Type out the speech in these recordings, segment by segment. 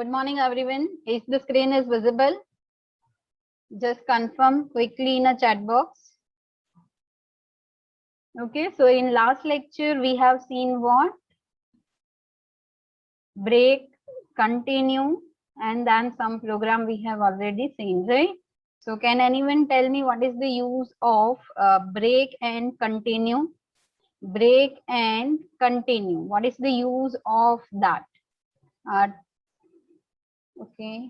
Good morning, everyone. Is the screen is visible? Just confirm quickly in a chat box. Okay, so in last lecture, we have seen what? Break, continue, and then some program we have already seen, right? So can anyone tell me what is the use of break and continue? Break and continue. What is the use of that? Okay.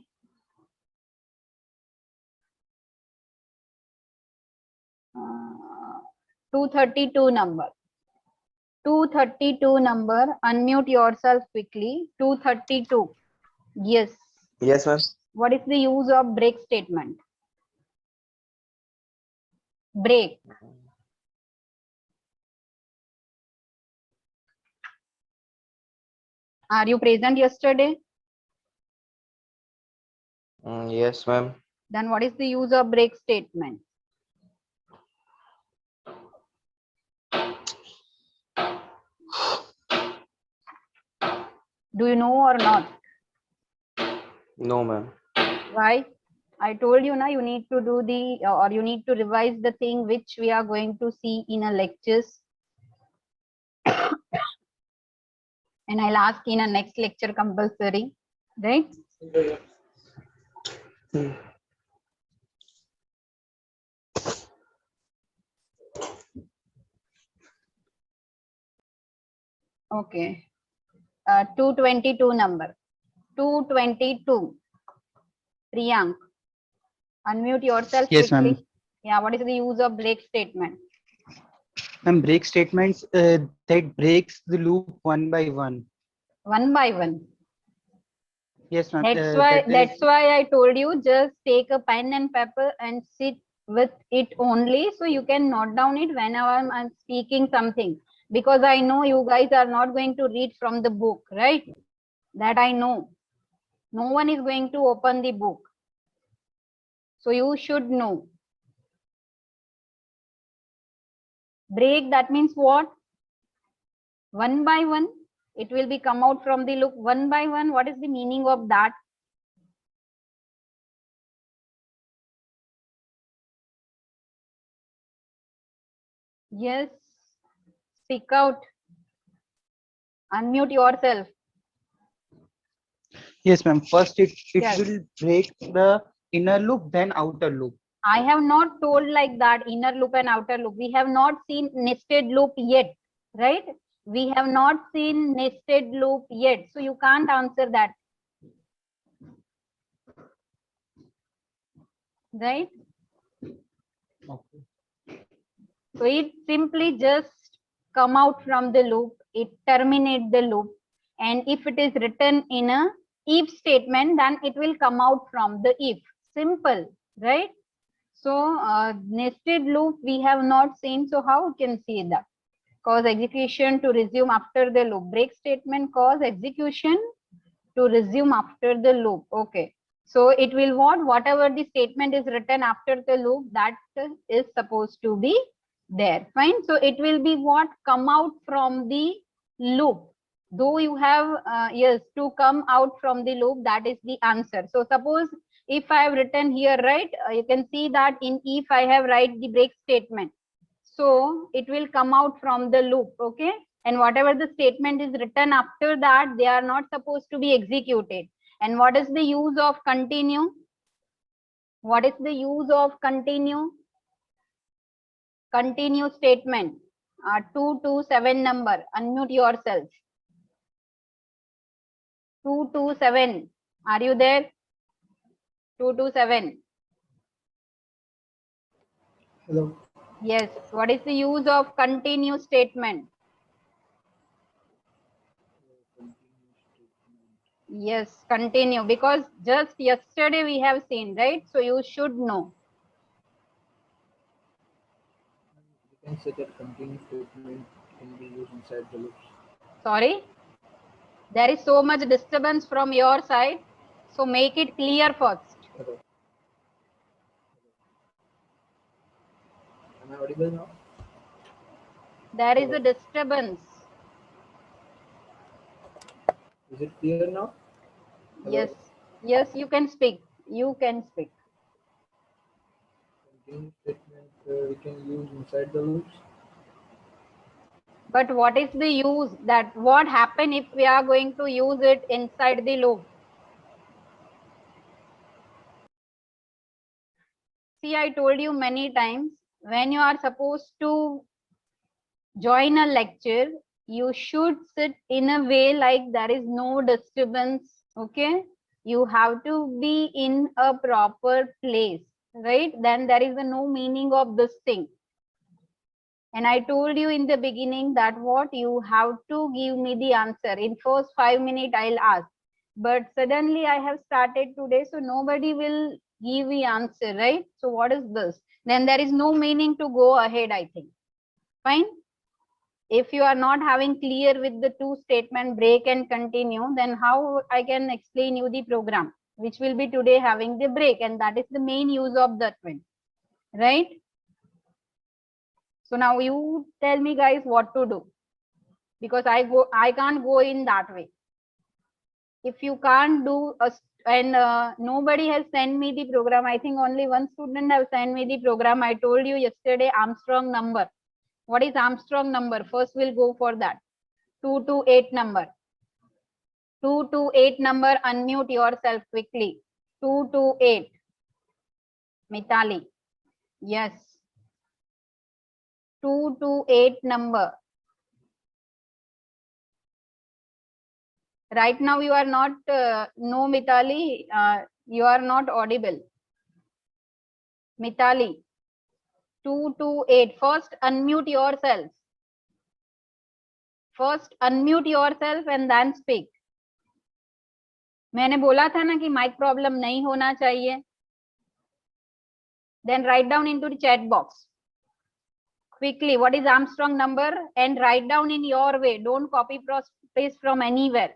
232 number. 232 number. Unmute yourself quickly. 232. Yes. Yes, ma'am. What is the use of break statement? Break. Are you present yesterday? Yes, ma'am. Then what is the use of break statement? Do you know or not? No, ma'am. Why? I told you now you need to do the or you need to revise the thing which we are going to see in a lectures. And I'll ask in a next lecture compulsory, right? Okay. 222 number. 222. Priyank. Unmute yourself Yes, quickly. ma'am. Yeah, what is the use of break statement? And break statements that breaks the loop one by one. One by one. Yes, ma'am. That's why I told you just take a pen and paper and sit with it only so you can note down it whenever I'm speaking something, because I know you guys are not going to read from the book, right? That I know. No one is going to open the book. So you should know. Break, that means what? One by one. It will be come out from the loop one by one. What is the meaning of that? Yes. Speak out. Unmute yourself. Yes, ma'am. First, it Yes. will break the inner loop, then outer loop. I have not told like that, inner loop and outer loop. We have not seen nested loop yet, right? We have not seen nested loop yet. So you can't answer that. Right? Okay. So it simply just come out from the loop. It terminate the loop. And if it is written in a if statement, then it will come out from the if. Simple, right? So nested loop we have not seen. So how we can see that? Cause execution to resume after the loop. Break statement cause execution to resume after the loop. Okay. So it will what? Whatever the statement is written after the loop, that is supposed to be there. Fine. So it will be what? Come out from the loop. Though you have, yes, to come out from the loop, that is the answer. So suppose if I have written here, right, you can see that in if I have write the break statement. So it will come out from the loop, okay? And whatever the statement is written after that, they are not supposed to be executed. And what is the use of continue? What is the use of continue? Continue statement. 227 number. Unmute yourself. 227. Are you there? 227. Hello. Yes. What is the use of continue statement? Yes, continue, because just yesterday we have seen, right? So you should know. You can say that continuous statement can be used inside the loops. Sorry, there is so much disturbance from your side, so make it clear first. Hello. Am I audible now? There is Hello. a disturbance. Is it clear now? Yes, yes, you can speak. You can speak. Continuous statement we can use inside the loops. But what is the use that what happen if we are going to use it inside the loop? See, I told you many times when you are supposed to join a lecture, you should sit in a way like there is no disturbance. Okay, you have to be in a proper place, right? Then there is a no meaning of this thing. And I told you in the beginning that what you have to give me the answer in first 5 minutes. I'll ask, but suddenly I have started today, so nobody will give the answer, right? So what is this? Then there is no meaning to go ahead, I think. Fine. If you are not having clear with the two statement break and continue, then how I can explain you the program, which will be today having the break, and that is the main use of that one, right? So now you tell me guys what to do, because I can't go in that way. If you can't do and nobody has sent me the program. I think only one student have sent me the program. I told you yesterday Armstrong number. What is Armstrong number? First we'll go for that. 228 number. 228 number. Unmute yourself quickly. 228. Mitali. Yes. 228 number. Right now you are not, no Mitali, you are not audible. Mitali, 228. First unmute yourself. First unmute yourself and then speak. मैंने बोला था ना कि mic problem नहीं होना चाहिए. Then write down into the chat box. Quickly, what is Armstrong number? And write down in your way. Don't copy paste from anywhere.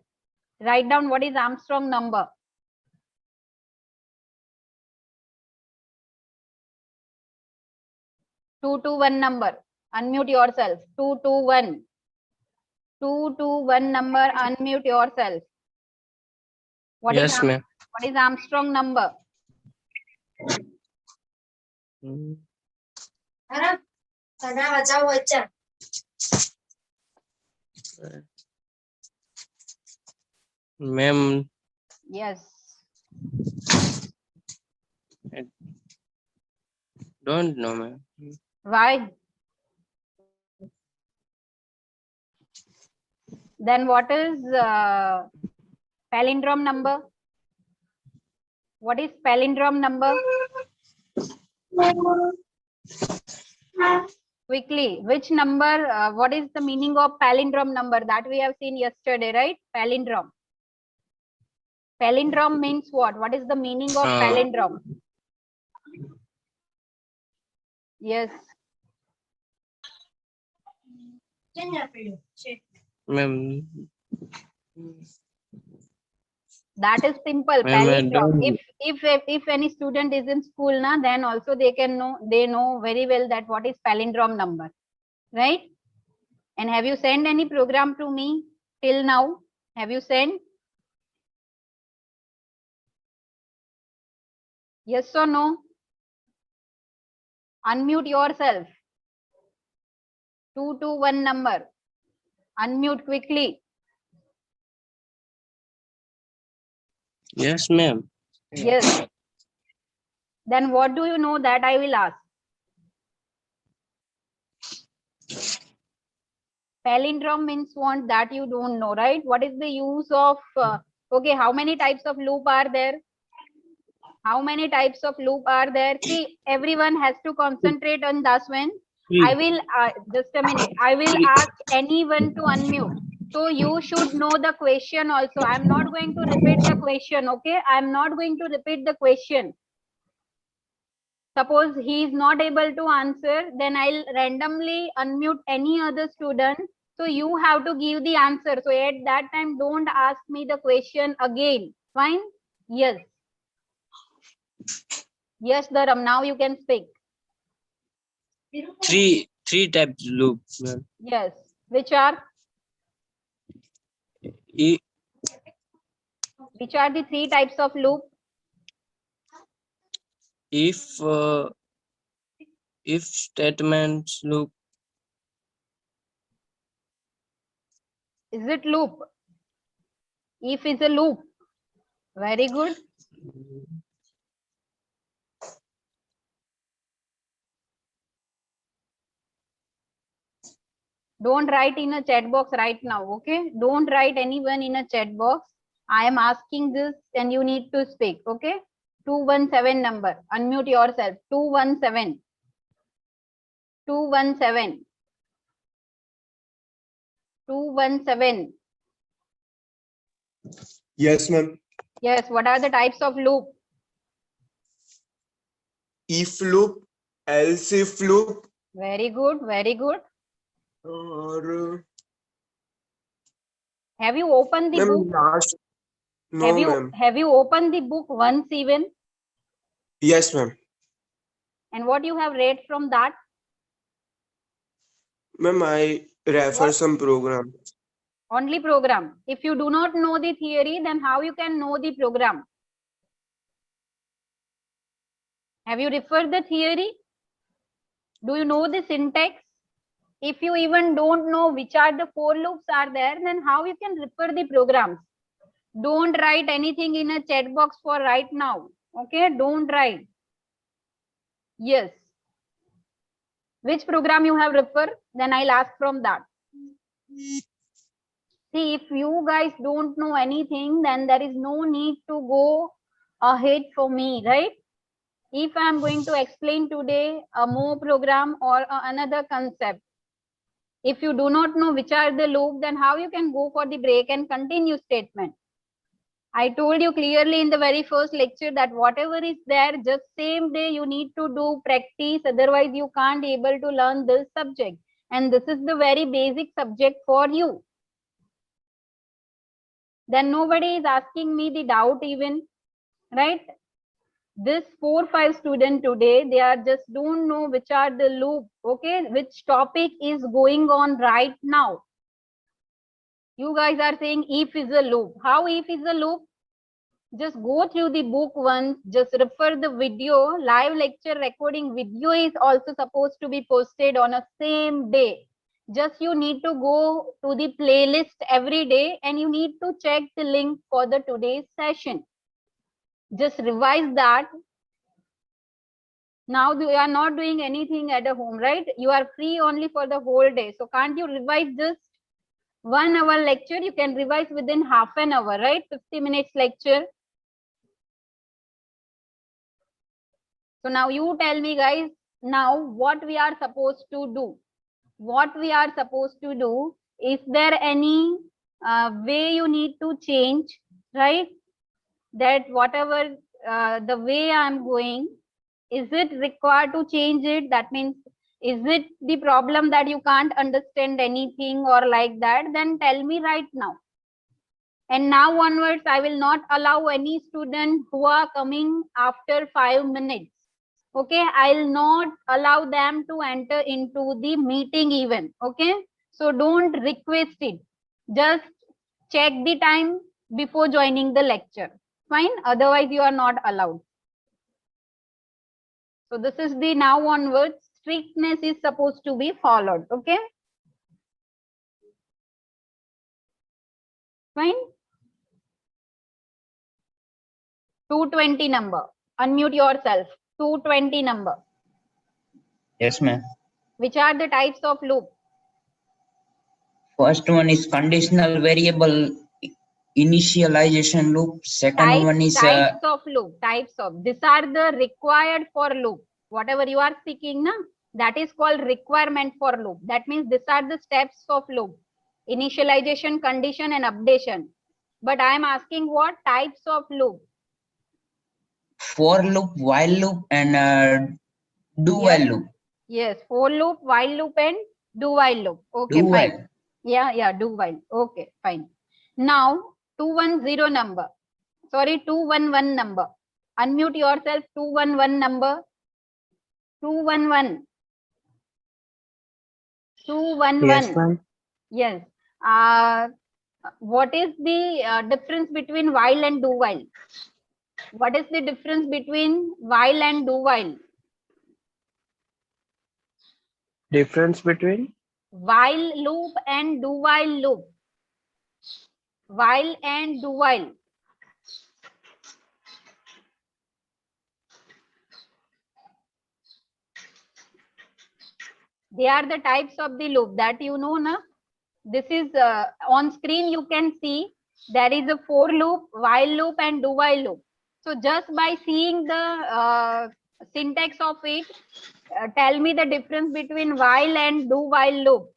Write down what is Armstrong number. Two to one number. Unmute yourself. 221. 221 number. Unmute yourself. What Yes, ma'am. What is Armstrong number? Ma'am, Yes. don't know, ma'am. Why? Then what is palindrome number? What is palindrome number? Quickly, which number, what is the meaning of palindrome number that we have seen yesterday, right? Palindrome. Palindrome means what? What is the meaning of palindrome? Yes. Ma'am, That is simple. Ma'am, I Palindrome. don't- If any student is in school now, then also they can know, they know very well that what is palindrome number, right? And have you sent any program to me till now? Have you sent? Yes or no? Unmute yourself. 221 number. Unmute quickly. Yes, ma'am. Yes. Then what do you know that I will ask? Palindrome means what that you don't know, right? What is the use of, okay, how many types of loop are there? How many types of loop are there? See, everyone has to concentrate on this one. I will, just a minute. I will ask anyone to unmute. So you should know the question also. I'm not going to repeat the question, okay? I'm not going to repeat the question. Suppose he is not able to answer, then I'll randomly unmute any other student. So you have to give the answer. So at that time, don't ask me the question again. Fine? Yes. Yes, Dharam. Now you can speak. Three types loop, ma'am. Yes. Which are? E Which are the three types of loop? If statements loop. Is it loop? If is a loop. Very good. Don't write in a chat box right now, okay? Don't write anyone in a chat box. I am asking this and you need to speak, okay? 217 number. Unmute yourself. 217. 217. 217. Yes, ma'am. Yes, what are the types of loop? If loop, else if loop, Very good, very good. or Have you opened the ma'am, book? last. No, ma'am. Have you opened the book once even? Yes, ma'am. And what you have read from that? Ma'am, I refer What? some program. Only program. If you do not know the theory, then how you can know the program? Have you referred the theory? Do you know the syntax? If you even don't know which are the four loops are there, then how you can refer the programs? Don't write anything in a chat box for right now. Okay, don't write. Yes. Which program you have referred? Then I'll ask from that. See, if you guys don't know anything, then there is no need to go ahead for me, right? If I'm going to explain today a more program or another concept, if you do not know which are the loop, then how you can go for the break and continue statement? I told you clearly in the very first lecture that whatever is there, just same day you need to do practice. Otherwise, you can't able to learn this subject. And this is the very basic subject for you. Then nobody is asking me the doubt even, right? This 4-5 student today, they are just don't know which are the loop, okay? Which topic is going on right now. You guys are saying if is a loop. How if is a loop? Just go through the book once, just refer the video. Live lecture recording video is also supposed to be posted on a same day. Just you need to go to the playlist every day and you need to check the link for the today's session. Just revise that. Now you are not doing anything at a home, right? You are free only for the whole day. So can't you revise just 1 hour lecture? You can revise within half an hour, right? 50 minutes lecture. So now you tell me guys, now what we are supposed to do? What we are supposed to do? Is there any way you need to change, right? That whatever the way I'm going, is it required to change it? That means, is it the problem that you can't understand anything or like that? Then tell me right now. And now onwards, I will not allow any student who are coming after 5 minutes. Okay, I'll not allow them to enter into the meeting even. Okay, so don't request it. Just check the time before joining the lecture. Fine, otherwise you are not allowed. So this is the now onwards, strictness is supposed to be followed. Okay, fine. 220 number. Unmute yourself. 220 number. Yes, ma'am. Which are the types of loop? First one is conditional variable initialization loop. Second one is Types of loop. Types of. These are the required for loop. Whatever you are speaking, na, that is called requirement for loop. That means these are the steps of loop. Initialization, condition, and updation. But I am asking what types of loop? for loop, while loop, and do while Yes. loop. Yes, for loop, while loop, and do while loop. Okay, Do fine. while. Yeah, do while. Okay, fine. Now 210 number. Sorry, 211 number. Unmute yourself. 211 number. 211. 211. Yes, ma'am. Yes. What is the difference between while and do while? What is the difference between while and do while? Difference between While loop and do while loop. While and do while. They are the types of the loop that you know, na? This is on screen. You can see there is a for loop, while loop, and do while loop. So just by seeing the syntax of it, tell me the difference between while and do while loop.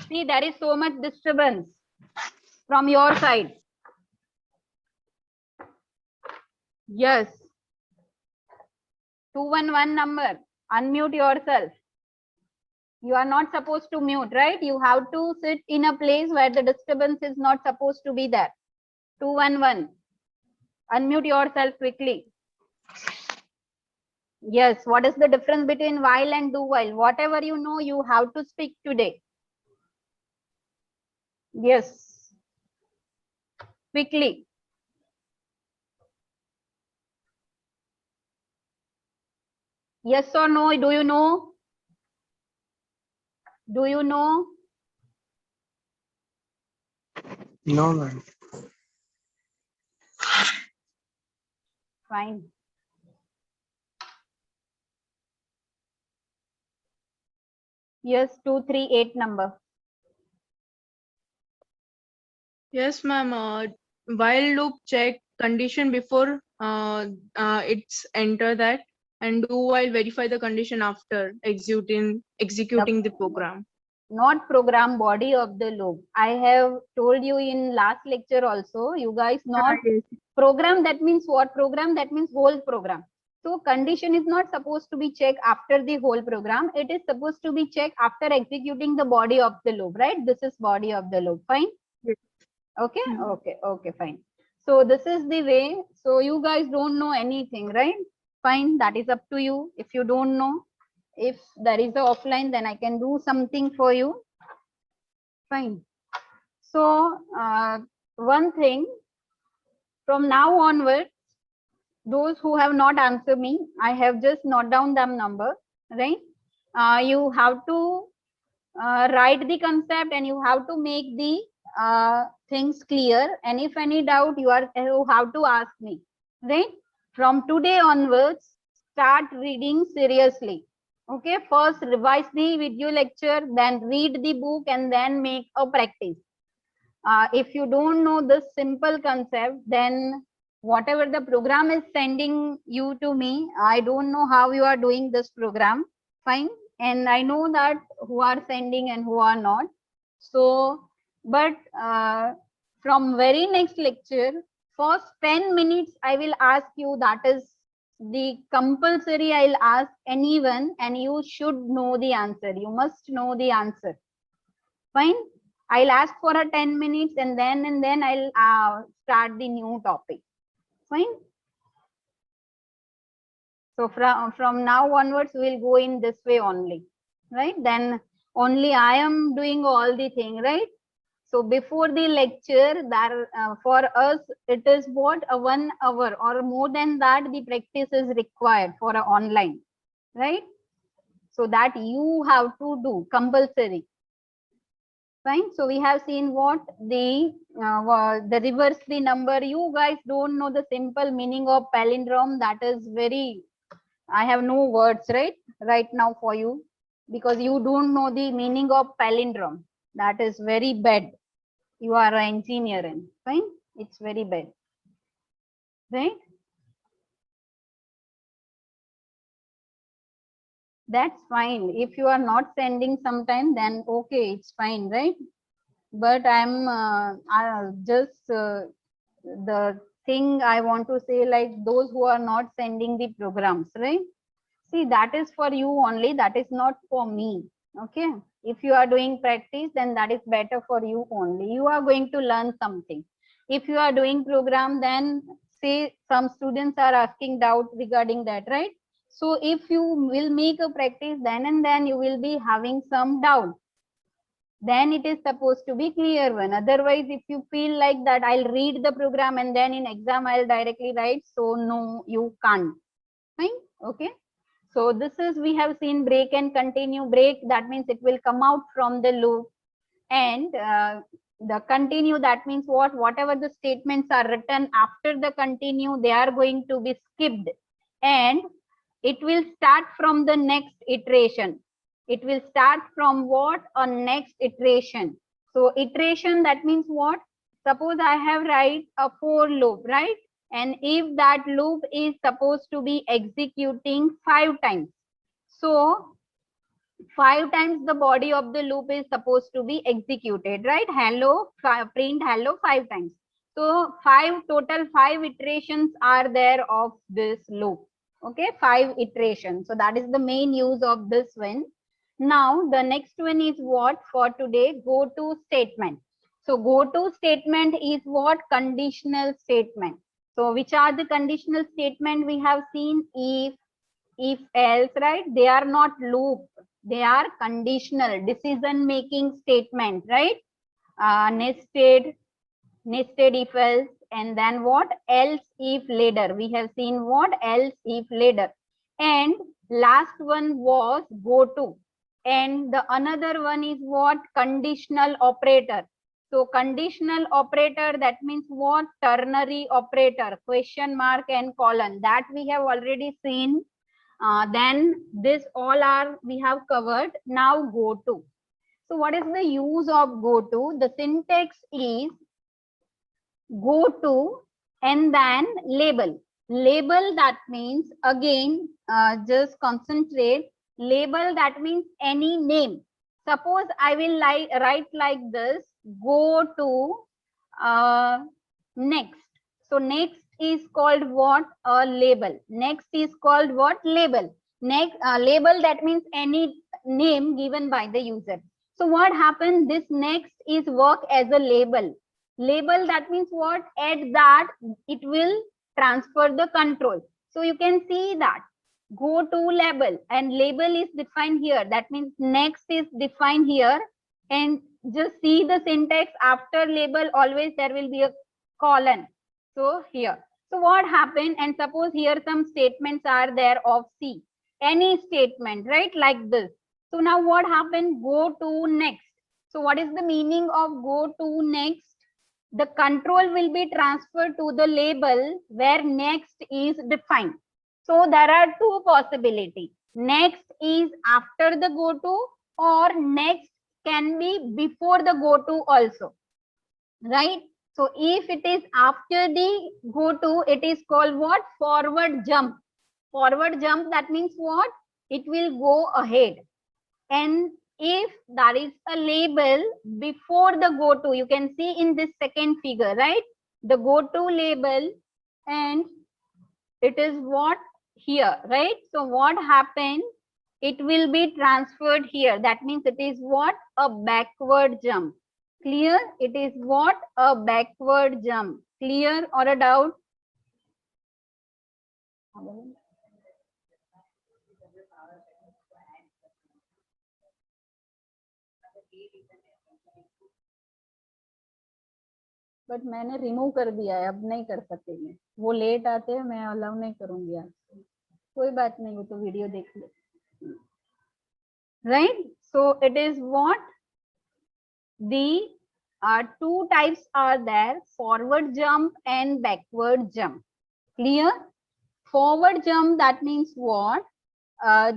See, there is so much disturbance from your side. Yes. 211 number. Unmute yourself. You are not supposed to mute, right? You have to sit in a place where the disturbance is not supposed to be there. 211. Unmute yourself quickly. Yes, what is the difference between while and do while? Whatever you know, you have to speak today. Yes. Quickly. Yes or no? Do you know? Do you know? no, ma'am. Fine. Yes, 238 number. Yes, ma'am. While loop check condition before it's enter that, and do while verify the condition after executing the program. Not program, body of the loop. I have told you in last lecture also. You guys not program. That means what? Program, that means whole program. So condition is not supposed to be checked after the whole program. It is supposed to be checked after executing the body of the loop, right? This is body of the loop. Fine. Yes. Okay. Okay, fine. So this is the way. So you guys don't know anything, right? Fine, that is up to you. If you don't know, if there is a offline, then I can do something for you. Fine. So one thing, from now onwards, those who have not answered me, I have just noted down them number, right? You have to write the concept and you have to make the things clear. And if any doubt, you have to ask me, right? From today onwards, start reading seriously. Okay, first revise the video lecture, then read the book, and then make a practice. If you don't know this simple concept, then whatever the program is sending you to me, I don't know how you are doing this program. Fine. And I know that who are sending and who are not. So, but from very next lecture, first 10 minutes, I will ask you, that is the compulsory. I'll ask anyone and you should know the answer. You must know the answer. Fine. I'll ask for a 10 minutes and then I'll start the new topic. Fine. So from now onwards, we'll go in this way only, right? Then only I am doing all the thing, right? So before the lecture, that for us, it is what, a 1 hour or more than that, the practice is required for a online, right? So that you have to do compulsory. Fine. So we have seen what the reverse the number. You guys don't know the simple meaning of palindrome. That is very, I have no words right now for you, because you don't know the meaning of palindrome. That is very bad. You are an engineer and fine. It's very bad, right? That's fine. If you are not sending sometime, then okay, it's fine, right? But I'm just the thing I want to say, like those who are not sending the programs, right? See, that is for you only. That is not for me. Okay. If you are doing practice, then that is better for you only. You are going to learn something. If you are doing program, then say some students are asking doubt regarding that, right? So if you will make a practice, then and then you will be having some doubt. then it is supposed to be clear one. Otherwise, if you feel like that I'll read the program and then in exam I'll directly write, so no, you can't. Fine. Okay. So this is, we have seen break and continue. Break, that means it will come out from the loop, and the continue, that means what, whatever the statements are written after the continue, they are going to be skipped, and it will start from the next iteration. It will start from what? A next iteration. So iteration, that means what? Suppose I have write a for loop, right? And if that loop is supposed to be executing 5 times, so 5 times the body of the loop is supposed to be executed, right? Hello, print hello 5 times. So total 5 iterations are there of this loop. Okay, 5 iterations. So that is the main use of this one. Now the next one is what for today? Go to statement. So go to statement is what? Conditional statement. So which are the conditional statement we have seen? If else, right? They are not loop, they are conditional decision making statement, right? Nested if else, and then what? Else if later. We have seen what? Else if later. And last one was go to, and the another one is what? Conditional operator. So conditional operator, that means what? Ternary operator, question mark and colon, that we have already seen. Then this all are we have covered. Now go to. So what is the use of go to? The syntax is go to and then label. Label, that means again, just concentrate. Label, that means any name. Suppose I will write like this, go to next. So next is called what? A label. Next is called what? Label. Next label, that means any name given by the user. So what happened? This next is work as a label. Label, that means what? At that it will transfer the control. So you can see that go to label, and label is defined here. That means next is defined here, and just see the syntax. After label always there will be a colon. So here, so what happened? And suppose here some statements are there of C, any statement, right? Like this. So now what happened? Go to next. So what is the meaning of go to next? The control will be transferred to the label where next is defined. So there are 2 possibilities. Next is after the go to, or next can be before the go to also, right? So if it is after the go to, it is called what? Forward jump. Forward jump, that means what? It will go ahead. And if there is a label before the go to, you can see in this second figure, right? The go to label, and it is what? Here, right? So what happened? It will be transferred here. That means it is what? A backward jump. Clear? It is what? A backward jump. Clear or a doubt? But मैंने remove कर दिया है, अब नहीं कर सकते मैं, वो लेट आते हैं, मैं अलाउ नहीं करूंगी आज। कोई बात नहीं, वो तो वीडियो देख ले, right? So it is what? The 2 types are there, forward jump and backward jump. Clear? Forward jump, that means what?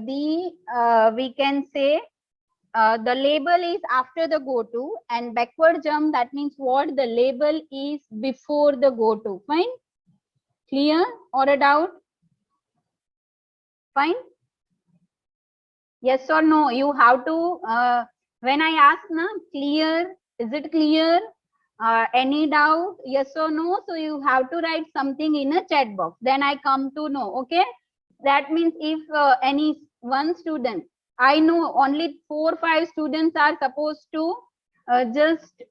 We can say the label is after the go to, and backward jump, that means what? The label is before the go to. Fine? Clear or a doubt? Fine? Yes or no? You have to, when I ask na, clear, is it clear? Any doubt? Yes or no? So you have to write something in a chat box. Then I come to know. Okay? That means if any one student, I know only 4 or 5 students are supposed to just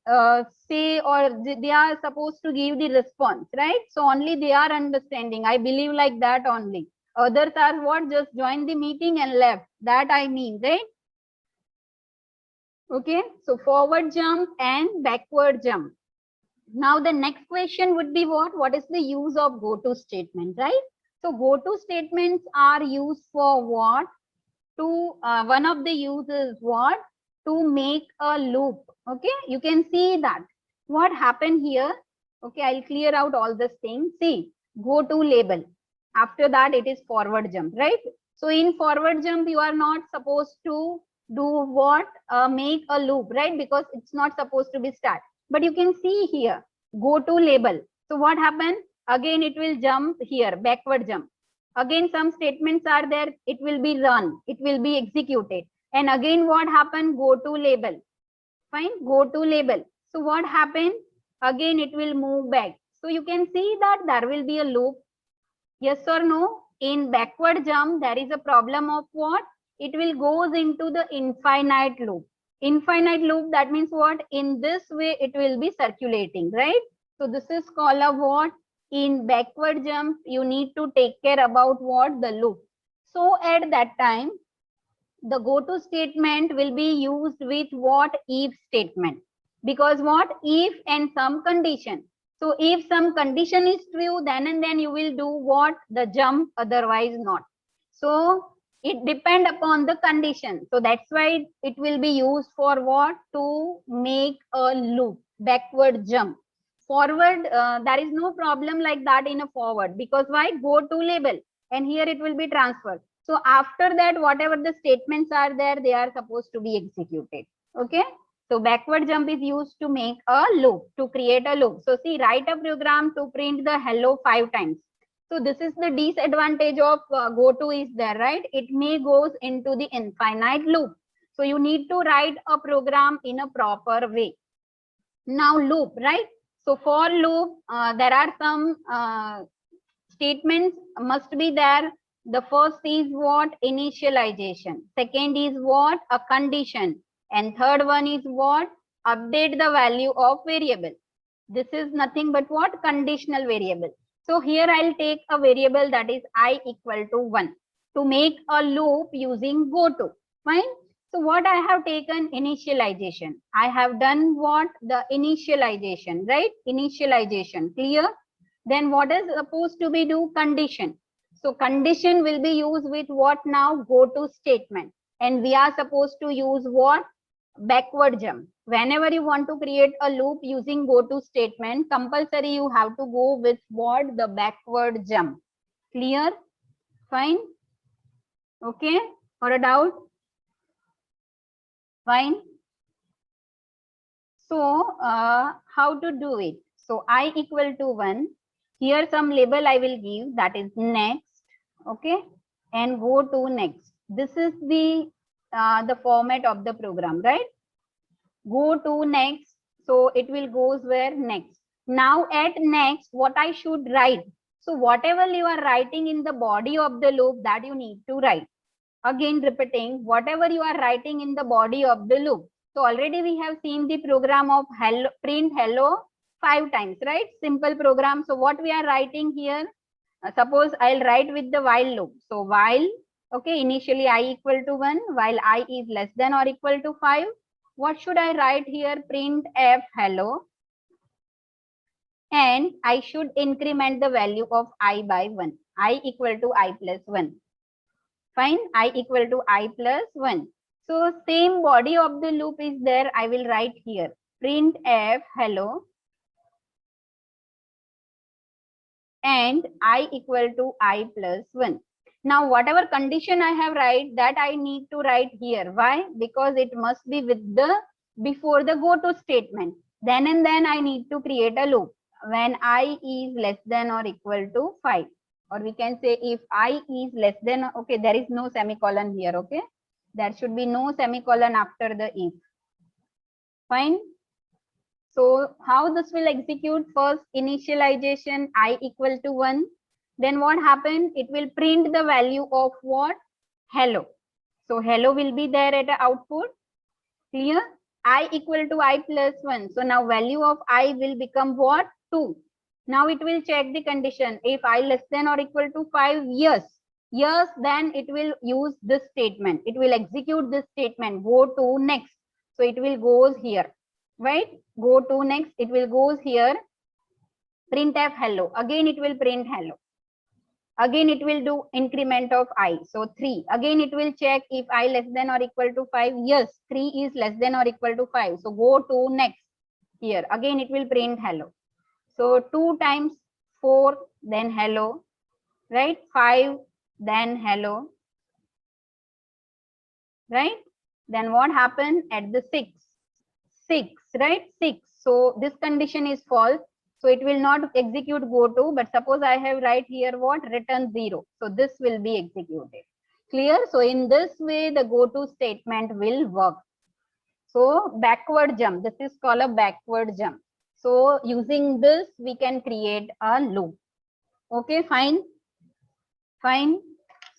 say, or they are supposed to give the response, right? So only they are understanding. I believe like that only. Others are what? Just joined the meeting and left. That I mean, right? Okay, so forward jump and backward jump. Now the next question would be what is the use of go to statement, right? So go to statements are used for what? To one of the uses what? To make a loop. Okay, you can see that what happened here. Okay, I'll clear out all this thing. See, go to label. After that it is forward jump, right? So in forward jump you are not supposed to do what? Make a loop, right? Because it's not supposed to be start. But you can see here, go to label. So what happened? Again it will jump here, backward jump. Again some statements are there, it will be run, it will be executed. And again what happened? Go to label. Fine, go to label. So what happened? Again it will move back. So you can see that there will be a loop. Yes or no? In backward jump, there is a problem of what? It will goes into the infinite loop. Infinite loop, that means what? In this way, it will be circulating, right? So this is called a what? In backward jump, you need to take care about what? The loop. So at that time, the go to statement will be used with what? If statement. Because what? If and some condition. So if some condition is true, then and then you will do what? The jump, otherwise not. So it depend upon the condition. So that's why it will be used for what? To make a loop, backward jump. Forward, there is no problem like that in a forward, because why? Go to label and here it will be transferred. So after that, whatever the statements are there, they are supposed to be executed. Okay. So backward jump is used to make a loop, to create a loop. So see, write a program to print the hello 5 times. So this is the disadvantage of go to is there, right? It may goes into the infinite loop. So you need to write a program in a proper way. Now loop, right? So for loop, there are some statements must be there. The first is what? Initialization. Second is what? A condition. And third one is what? Update the value of variable. This is nothing but what? Conditional variable. So here I'll take a variable that is I equal to 1 to make a loop using go to. Fine. So what I have taken? Initialization. I have done what? The initialization, right? Initialization. Clear? Then what is supposed to be do? Condition. So condition will be used with what now? Go to statement. And we are supposed to use what? Backward jump. Whenever you want to create a loop using go to statement, compulsory you have to go with what? The backward jump. Clear? Fine? Okay? Or a doubt? Fine? So how to do it? So I equal to 1. Here some label I will give, that is next. Okay? And go to next. This is the format of the program, right? Go to next. So it will goes where? Next. Now at next, what I should write? So whatever you are writing in the body of the loop, that you need to write. Again repeating, whatever you are writing in the body of the loop. So already we have seen the program of hello, print hello 5 times, right? Simple program. So what we are writing here? Suppose I'll write with the while loop. So while, okay, initially I equal to 1, while I is less than or equal to 5. What should I write here? Print f hello. And I should increment the value of I by 1. I equal to I plus 1. Fine. I equal to I plus 1. So same body of the loop is there. I will write here. Print f hello. And I equal to I plus 1. Now, whatever condition I have write, that I need to write here. Why? Because it must be with the before the go to statement. Then and then I need to create a loop when I is less than or equal to 5. Or we can say if I is less than, okay, there is no semicolon here, okay. There should be no semicolon after the if. Fine. So how this will execute? First initialization I equal to 1. Then what happened? It will print the value of what? Hello. So hello will be there at the output. Clear? I equal to I plus 1. So now value of I will become what? 2. Now it will check the condition. If I less than or equal to 5, yes. Yes, then it will use this statement. It will execute this statement. Go to next. So it will goes here, right? Go to next, it will goes here. Printf hello. Again, it will print hello. Again, it will do increment of I. So 3. Again, it will check if I less than or equal to 5. Yes, 3 is less than or equal to 5. So go to next here. Again, it will print hello. So 2 times 4, then hello, right? 5, then hello, right? Then what happened at the 6? 6, right? 6. So this condition is false. So it will not execute go to, but suppose I have write here what? Return 0. So this will be executed. Clear? So in this way, the go to statement will work. So backward jump, this is called a backward jump. So using this, we can create a loop. Okay, fine. Fine.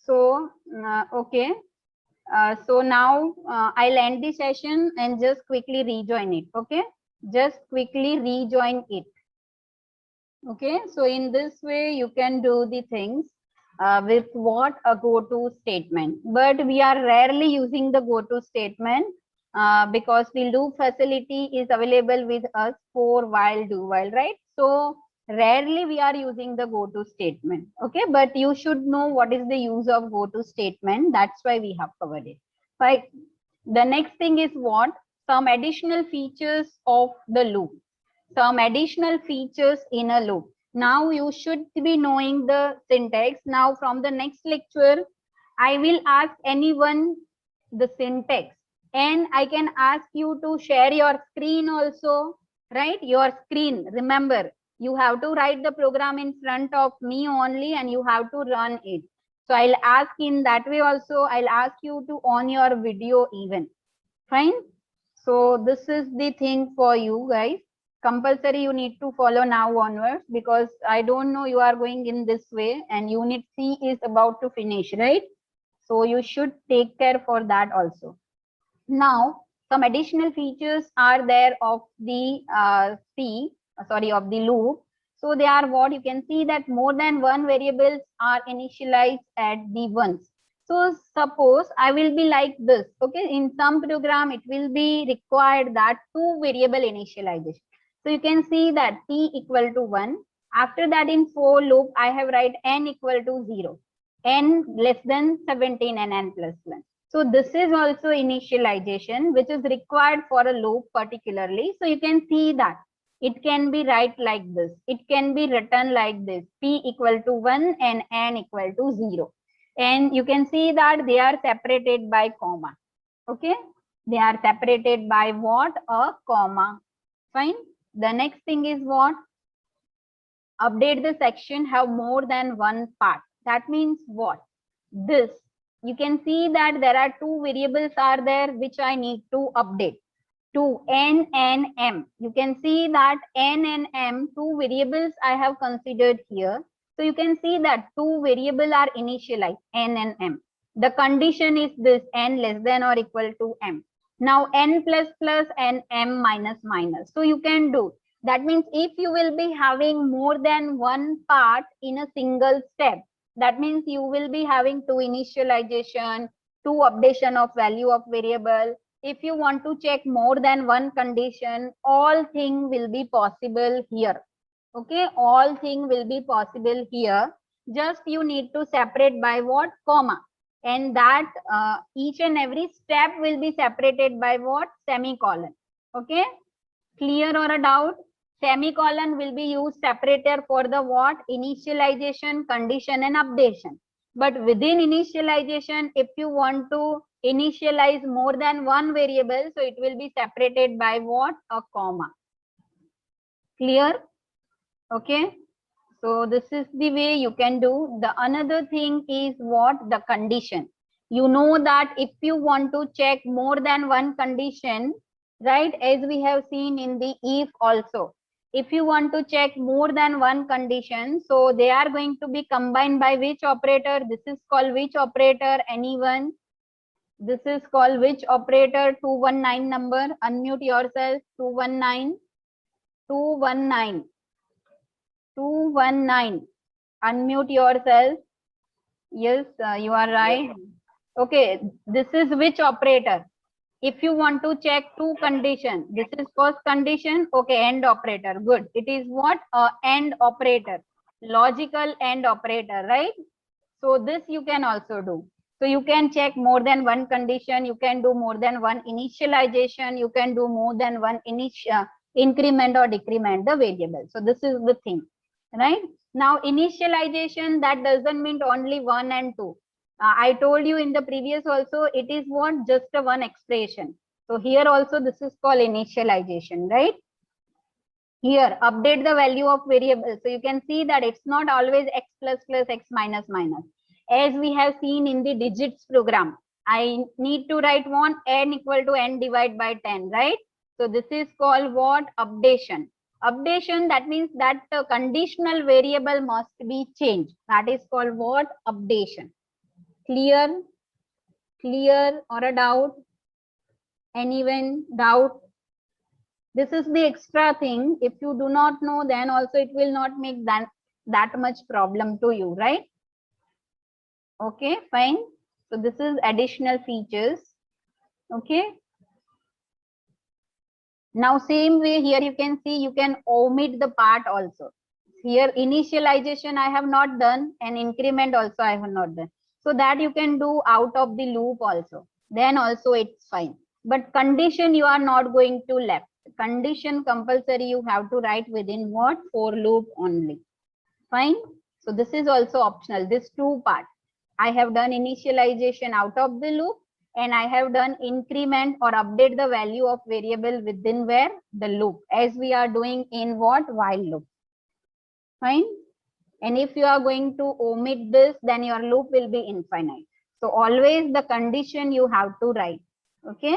So, okay. So now I'll end the session and just quickly rejoin it. Okay, just quickly rejoin it. Okay, so in this way you can do the things with what? A go to statement. But we are rarely using the go to statement because the loop facility is available with us for while do while, right? So rarely we are using the go to statement. Okay, but you should know what is the use of go to statement. That's why we have covered it. Right. The next thing is what? Some additional features of the loop. Some additional features in a loop. Now you should be knowing the syntax. Now from the next lecture, I will ask anyone the syntax, and I can ask you to share your screen also, right? Your screen. Remember, you have to write the program in front of me only and you have to run it. So I'll ask in that way also. I'll ask you to on your video even. Fine. So this is the thing for you guys. Compulsory you need to follow now onwards, because I don't know you are going in this way and unit C is about to finish, right? So you should take care for that also. Now some additional features are there of the of the loop. So they are what? You can see that more than one variables are initialized at the once. So suppose I will be like this. Okay, in some program it will be required that 2 variable initialization. So you can see that p equal to 1. After that, in for loop, I have write n equal to 0, n less than 17 and n plus 1. So this is also initialization, which is required for a loop particularly. So you can see that it can be write like this. It can be written like this: p equal to 1 and n equal to 0. And you can see that they are separated by comma. Okay, they are separated by what? A comma. Fine. The next thing is what? Update the section have more than one part. That means what? This. You can see that there are 2 variables are there which I need to update. To n and m. You can see that n and m, 2 variables I have considered here. So you can see that 2 variables are initialized, n and m. The condition is this: n less than or equal to m. Now n plus plus and m minus minus. So you can do. That means if you will be having more than one part in a single step, that means you will be having 2 initialization, 2 updation of value of variable. If you want to check more than one condition, all thing will be possible here. Okay, all thing will be possible here. Just you need to separate by what? Comma. And that each and every step will be separated by what? Semicolon. Okay, clear or a doubt? Semicolon will be used separator for the what? Initialization, condition and updation. But within initialization, if you want to initialize more than one variable, so it will be separated by what? A comma. Clear? Okay. So this is the way you can do. The another thing is what? The condition. You know that if you want to check more than one condition, right, as we have seen in the if also, if you want to check more than one condition, so they are going to be combined by which operator? This is called which operator? Anyone? This is called which operator? 219 number. Unmute yourself. 219. 219. 219. Unmute yourself. Yes, you are right. Okay, this is which operator? if you want to check two condition, this is first condition, okay, AND operator, good. It is what? AND operator, logical AND operator, right? So this you can also do. So you can check more than one condition, you can do more than one initialization, you can do more than one increment or decrement the variable. So this is the thing, right? Now initialization, that doesn't mean only 1 and 2. I told you in the previous also, it is what? Just a one expression. So here also this is called initialization, right? Here update the value of variable. So you can see that it's not always x plus plus x minus minus. As we have seen in the digits program, I need to write one n equal to n divided by 10, right? So this is called what? Updation. Updation, that means that the conditional variable must be changed. That is called what? Updation. Clear? Clear or a doubt? Anyone doubt? This is the extra thing. If you do not know, then also it will not make that much problem to you, right? Okay, fine. So this is additional features. Okay. Now same way here you can see, you can omit the part also. Here initialization I have not done, and increment also I have not done. So that you can do out of the loop also. Then also it's fine. But condition you are not going to left. Condition compulsory you have to write within what? For loop only. Fine. So this is also optional. This two part. I have done initialization out of the loop, and I have done increment or update the value of variable within where? The loop, as we are doing in what? While loop. Fine. And if you are going to omit this, then your loop will be infinite. So always the condition you have to write. Okay.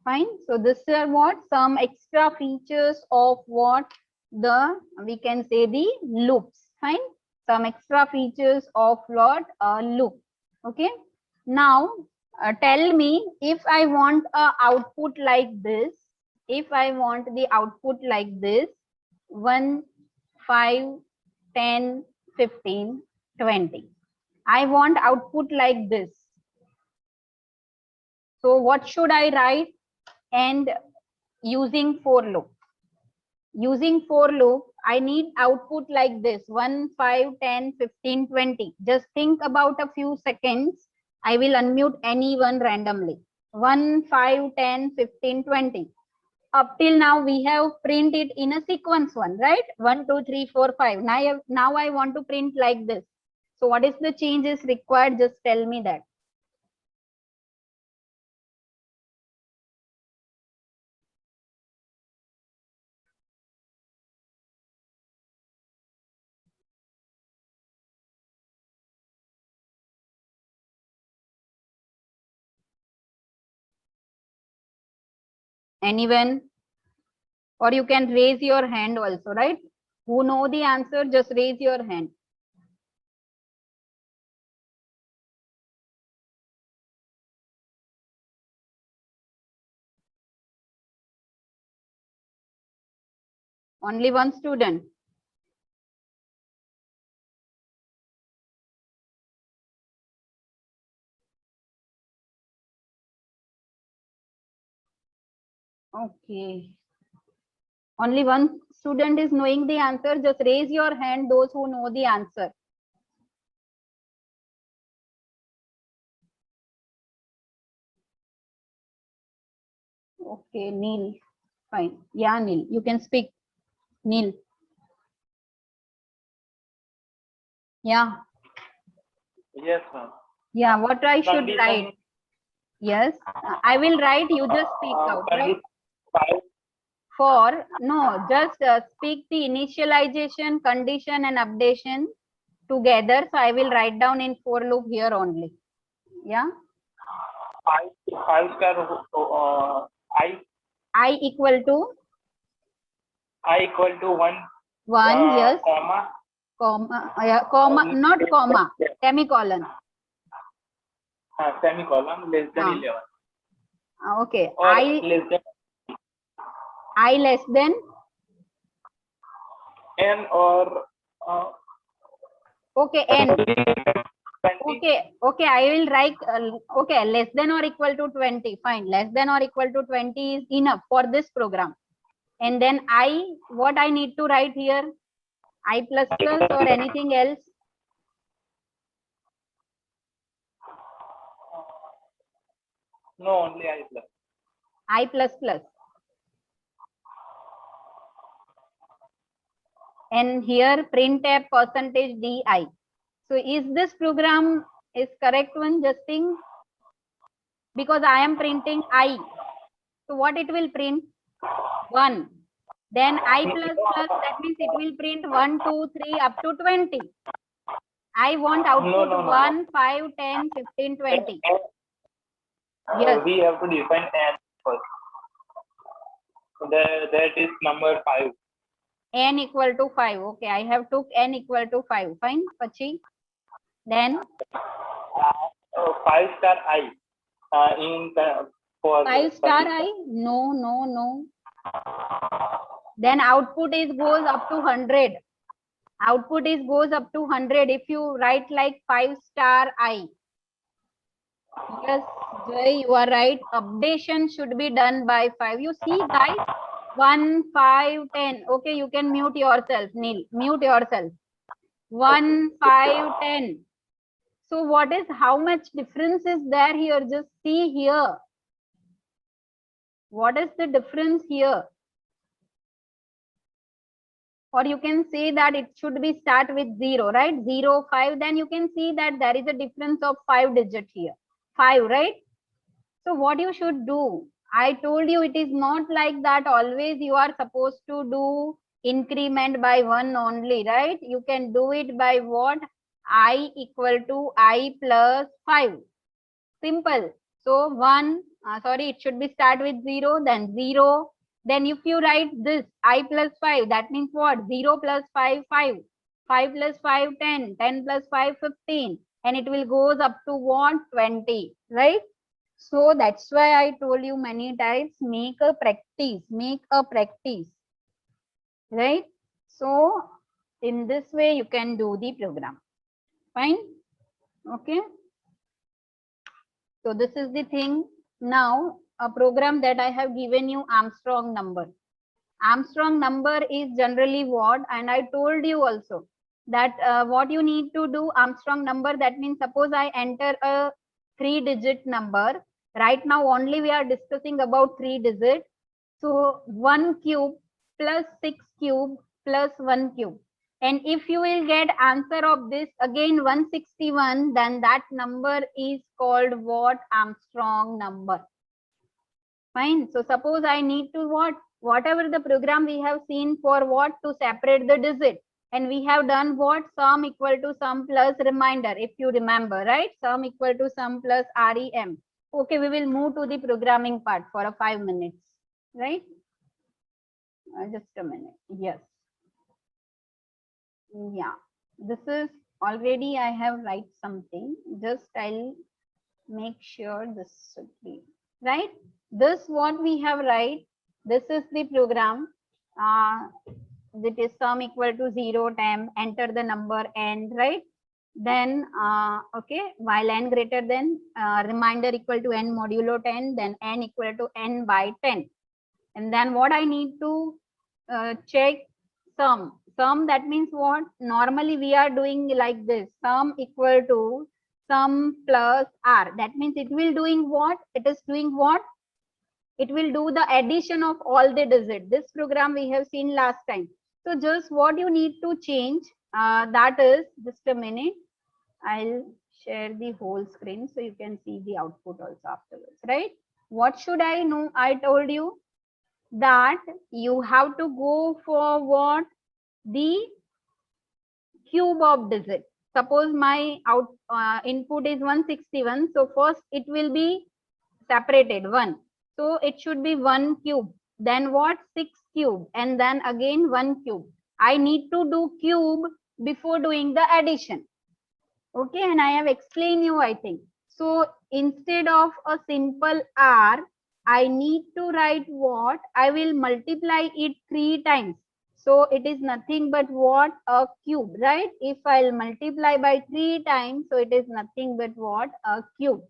Fine. So this are what? Some extra features of what? The, we can say the loops. Fine. Some extra features of what? A loop. Okay. Now tell me, if I want a output like this, if I want the output like this, 1, 5, 10, 15, 20. I want output like this. So what should I write? And using for loop. Using for loop, I need output like this: 1, 5, 10, 15, 20. Just think about a few seconds. I will unmute anyone randomly. 1, 5, 10, 15, 20. Up till now, we have printed in a sequence one, right? 1, 2, 3, 4, 5. Now I want to print like this. So what is the changes required? Just tell me that. Anyone? Or you can raise your hand also, right? Who know the answer, just raise your hand. Only one student. Okay. Only one student is knowing the answer. Just raise your hand, those who know the answer. Okay, Neil. Fine. Yeah, Neil, you can speak. Neil. Yeah. Yes, ma'am. Yeah, what I should Condition- write? Yes, I will write. You just speak out, right? For, no, just speak the initialization, condition and updation together. So I will write down in for loop here only. Yeah. I equal to I equal to 1. 1, yes. Comma. Comma, not comma, semicolon. Semicolon less than 11. Okay. Or less than I less than n, or okay, n. Okay, okay, I will write, okay, less than or equal to 20, fine, less than or equal to 20 is enough for this program. And then what I need to write here, I plus plus or anything else? No, only I plus. I plus plus. And here printf percentage di. So is this program is correct one, Justin? Because I am printing I. So what it will print? 1. Then I plus plus, that means it will print 1, 2, 3 up to 20. I want output no. 1, 5, 10, 15, 20. Yes. We have to define n first. That is number 5. N equal to 5. Okay, I have took n equal to 5. Fine. Pachi. Then 5 star I. For 5 star I? No, no, no. Then output is goes up to 100. Output is goes up to 100 if you write like 5 star I. Yes, Jay, you are right. Updation should be done by 5. You see, guys, 1, 5, 10. Okay, you can mute yourself, Neil. Mute yourself. 1, 5, 10. So what is, how much difference is there here? Just see here. What is the difference here? Or you can say that it should be start with 0, right? 0, 5. Then you can see that there is a difference of 5 digit here. 5, right? So what you should do? I told you it is not like that. Always you are supposed to do increment by 1 only, right? You can do it by what? I equal to I plus 5. Simple. So 1, sorry, it should be start with 0, then 0. Then if you write this I plus 5, that means what? 0 plus 5, 5. 5 plus 5, 10. 10 plus 5, 15. And it will goes up to what? 20, right? So that's why I told you many times, make a practice, right? So in this way, you can do the program. Fine. Okay. So this is the thing. Now a program that I have given you, Armstrong number. Armstrong number is generally what? And I told you also that what you need to do, Armstrong number, that means suppose I enter a 3-digit number. Right now only we are discussing about 3 digits. So 1 cube plus 6 cube plus 1 cube. And if you will get answer of this again 161, then that number is called what? Armstrong number. Fine. So suppose I need to what? Whatever the program we have seen for what? To separate the digit. And we have done what? Sum equal to sum plus reminder, if you remember, right? Sum equal to sum plus REM. Okay, we will move to the programming part for a 5 minutes, right? Just a minute. Yes. Yeah. This is already I have write something. Just I'll make sure this should be right. This what we have write. This is the program. That is sum equal to 0 temp, enter the number n, right? Then okay, while n greater than reminder equal to n modulo 10, then n equal to n by 10. And then what I need to check sum. Sum, that means what? Normally we are doing like this, sum equal to sum plus r. That means it will doing what? It is doing what? It will do the addition of all the digits. This program we have seen last time. So just what you need to change, that is, just a minute, I'll share the whole screen so you can see the output also afterwards, right? What should I know? I told you that you have to go for what? The cube of digit. Suppose my input is 161. So first it will be separated 1. So it should be 1 cube. Then what? 6 cube. And then again 1 cube. I need to do cube before doing the addition. Okay, and I have explained you, I think. So instead of a simple r, I need to write what? I will multiply it 3 times. So it is nothing but what? A cube, right? If I'll multiply by 3 times, so it is nothing but what? A cube.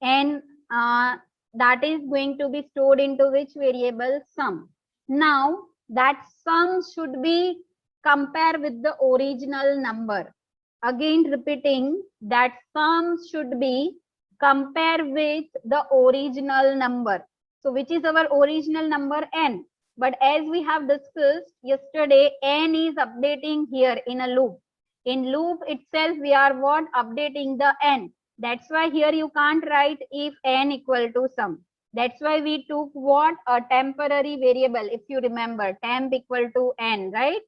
And that is going to be stored into which variable? Sum. Now that sum should be compared with the original number. Again repeating, that sum should be compared with the original number. So which is our original number? N. But as we have discussed yesterday, N is updating here in a loop. In loop itself, we are what? Updating the N. That's why here you can't write if N equal to sum. That's why we took what? A temporary variable. If you remember, temp equal to N, right?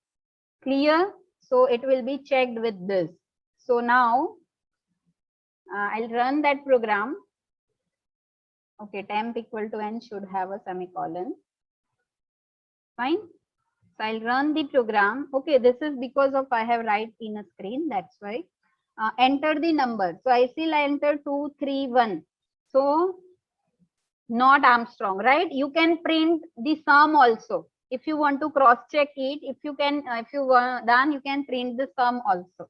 Clear? So it will be checked with this. So now I'll run that program. Okay, temp equal to N should have a semicolon. Fine. So I'll run the program. Okay, this is because of I have write in a screen. That's why. Enter the number. So I still enter 2, 3, 1. So not Armstrong, right? You can print the sum also. If you want to cross check it, if you can, if you want done, you can print the sum also.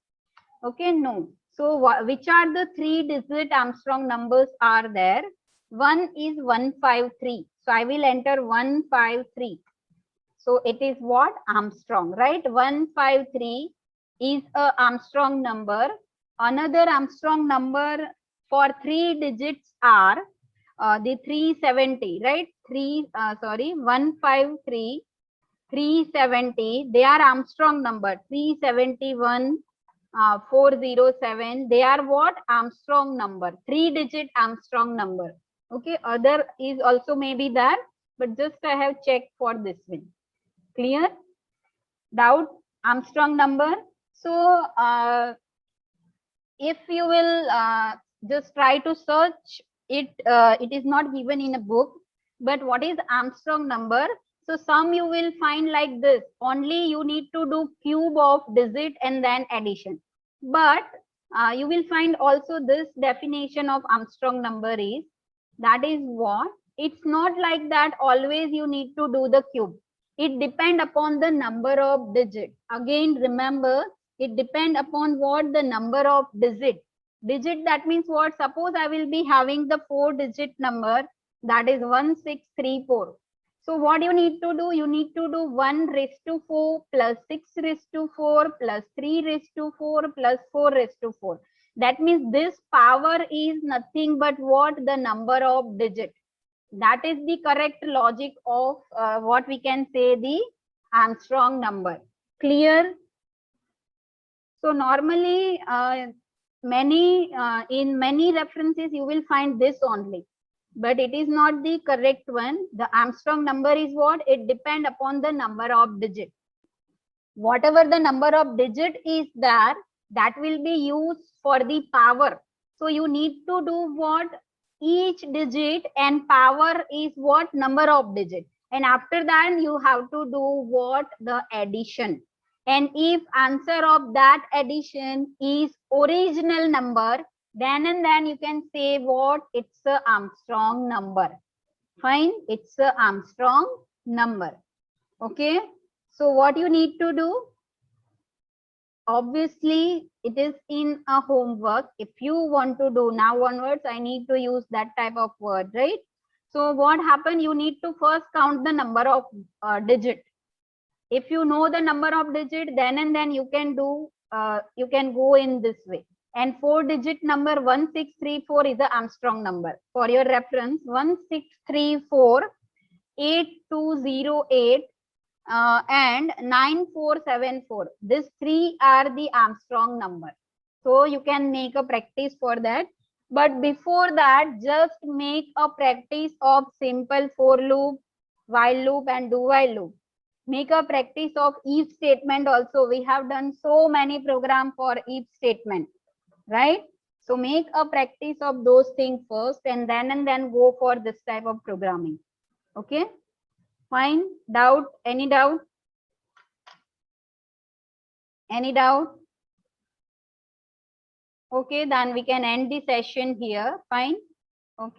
Okay, no. So which are the 3-digit Armstrong numbers are there? One is 153. So I will enter 153. So it is what? Armstrong, right? 153 is a Armstrong number. Another Armstrong number for 3 digits are the 370, right? 153, 370. They are Armstrong number. 371, 407. They are what? Armstrong number. 3-digit Armstrong number. Okay. Other is also maybe there, but just I have checked for this one. Clear? Doubt? Armstrong number. So if you will just try to search it, it is not given in a book, but what is Armstrong number? So some you will find like this, only you need to do cube of digit and then addition. But you will find also this definition of Armstrong number is, that is what? It's not like that always you need to do the cube. It depends upon the number of digit. Again, remember, it depends upon what? The number of digit. Digit, that means what? Suppose I will be having the 4-digit number, that is 1634. So what you need to do? You need to do 1/4 plus 6/4 plus 3/4 plus 4/4. That means this power is nothing but what? The number of digit. That is the correct logic of what we can say the Armstrong number. Clear? So normally in many references you will find this only, but it is not the correct one. The Armstrong number is what? It depends upon the number of digit. Whatever the number of digit is there, that will be used for the power. So you need to do what? Each digit and power is what? Number of digit. And after that you have to do what? The addition. And if answer of that addition is original number, then and then you can say what? It's a Armstrong number. Fine, it's a Armstrong number. Okay, so what you need to do? Obviously, it is in a homework. If you want to do now onwards, I need to use that type of word, right? So what happened? You need to first count the number of digit. If you know the number of digit, then and then you can do, you can go in this way. And 4-digit number 1634 is the Armstrong number. For your reference, 1634, 8208 and 9474. These 3 are the Armstrong number. So you can make a practice for that. But before that, just make a practice of simple for loop, while loop and do while loop. Make a practice of if statement also. We have done so many programs for if statement, right? So make a practice of those things first and then go for this type of programming. Okay, fine. Doubt? Any doubt? Any doubt? Okay, then we can end the session here. Fine. Okay.